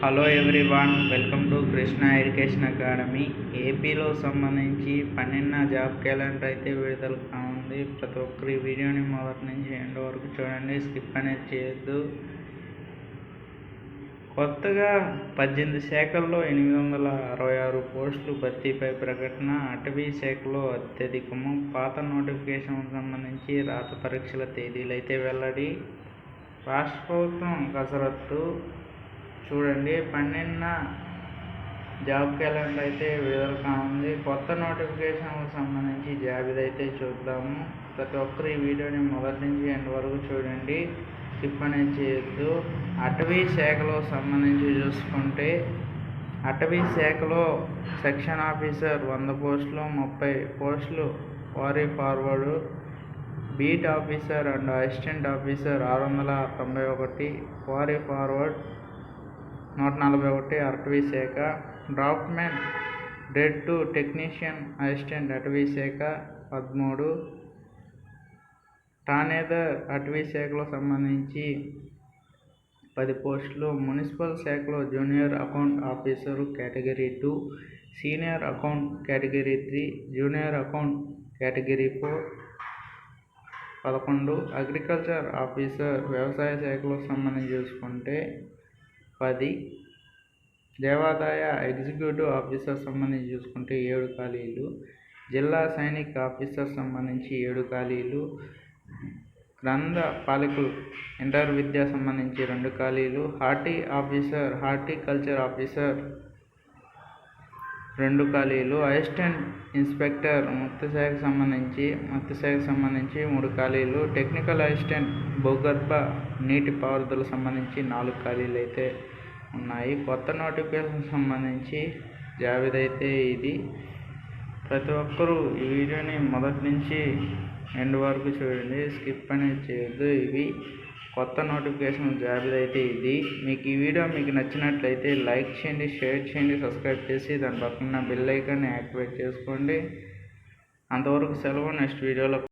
Hello everyone, welcome to Krishna education academy. ఏపీలో సంబంధించి 12వ job calendar అయితే విడుదల కానుంది. ప్రతి ఒక్కరు ఈ వీడియోని మొదటి నుంచి ఎండ్ వరకు చూడండి, స్కిప్ అనేది చేయొద్దు. కొత్తగా 18 శాఖల్లో 866 పోస్టులు భర్తీపై ప్రకటన. అటవీ శాఖలో అత్యధికము. పాత నోటిఫికేషన్ సంబంధించి రాత పరీక్షల తేదీలు అయితే వెల్లడి. రాష్ట్ర ప్రభుత్వం కసరత్తు చూడండి. 12వ జాబ్ క్యాలెండర్ అయితే విడుదల కానుంది. కొత్త నోటిఫికేషన్లకు సంబంధించి జాబితా అయితే చూద్దాము. ప్రతి ఒక్కరు ఈ వీడియోని మొదటి నుంచి ఎండ్ వరకు చూడండి, స్కిప్ అనేది చేయొద్దు. అటవీ శాఖలో సంబంధించి చూసుకుంటే, అటవీ శాఖలో సెక్షన్ ఆఫీసర్ 100 పోస్టులు, 30 పోస్టులు quarry forward, beat officer and assistant officer 691, quarry forward 141 అటవీ శాఖ. డ్రాఫ్ట్మెన్ గ్రేడ్ 2 టెక్నీషియన్ అసిస్టెంట్ అటవీ శాఖ 13. ఠాణేదార్ అటవీ శాఖలో సంబంధించి 10 పోస్టులు. మున్సిపల్ శాఖలో junior account officer category 2, senior account category 3, junior account category 4 11. Agriculture officer వ్యవసాయ శాఖలో సంబంధించి చూసుకుంటే 10. దేవాదాయ ఎగ్జిక్యూటివ్ ఆఫీసర్ సంబంధించి చూసుకుంటే 7 ఖాళీలు. జిల్లా సైనిక్ ఆఫీసర్ సంబంధించి 7 ఖాళీలు. గ్రంథ పాలకులు ఇంటర్ విద్య సంబంధించి 2 ఖాళీలు. హార్టికల్చర్ ఆఫీసర్ 2 ఖాళీలు. అసిస్టెంట్ ఇన్స్పెక్టర్ మత్స్యశాఖ సంబంధించి 3 ఖాళీలు. టెక్నికల్ అసిస్టెంట్ భూగర్భ నీటి పారుదల సంబంధించి 4 ఖాళీలు అయితే ఉన్నాయి. కొత్త నోటిఫికేషన్ సంబంధించి జాబితా అయితే ఇది. ప్రతి ఒక్కరూ ఈ వీడియోని మొదటి నుంచి ఎండ్ వరకు చూడండి, స్కిప్ అనేది చేయొద్దు. ఇవి కొత్త నోటిఫికేషన్ జాబితా అయితే ఇది. మీకు ఈ వీడియో మీకు నచ్చినట్లయితే లైక్ చేయండి, షేర్ చేయండి, సబ్స్క్రైబ్ చేసి దాని పక్కన బెల్ ఐకాన్ని యాక్టివేట్ చేసుకోండి. అంతవరకు సెలవు. నెక్స్ట్ వీడియోలో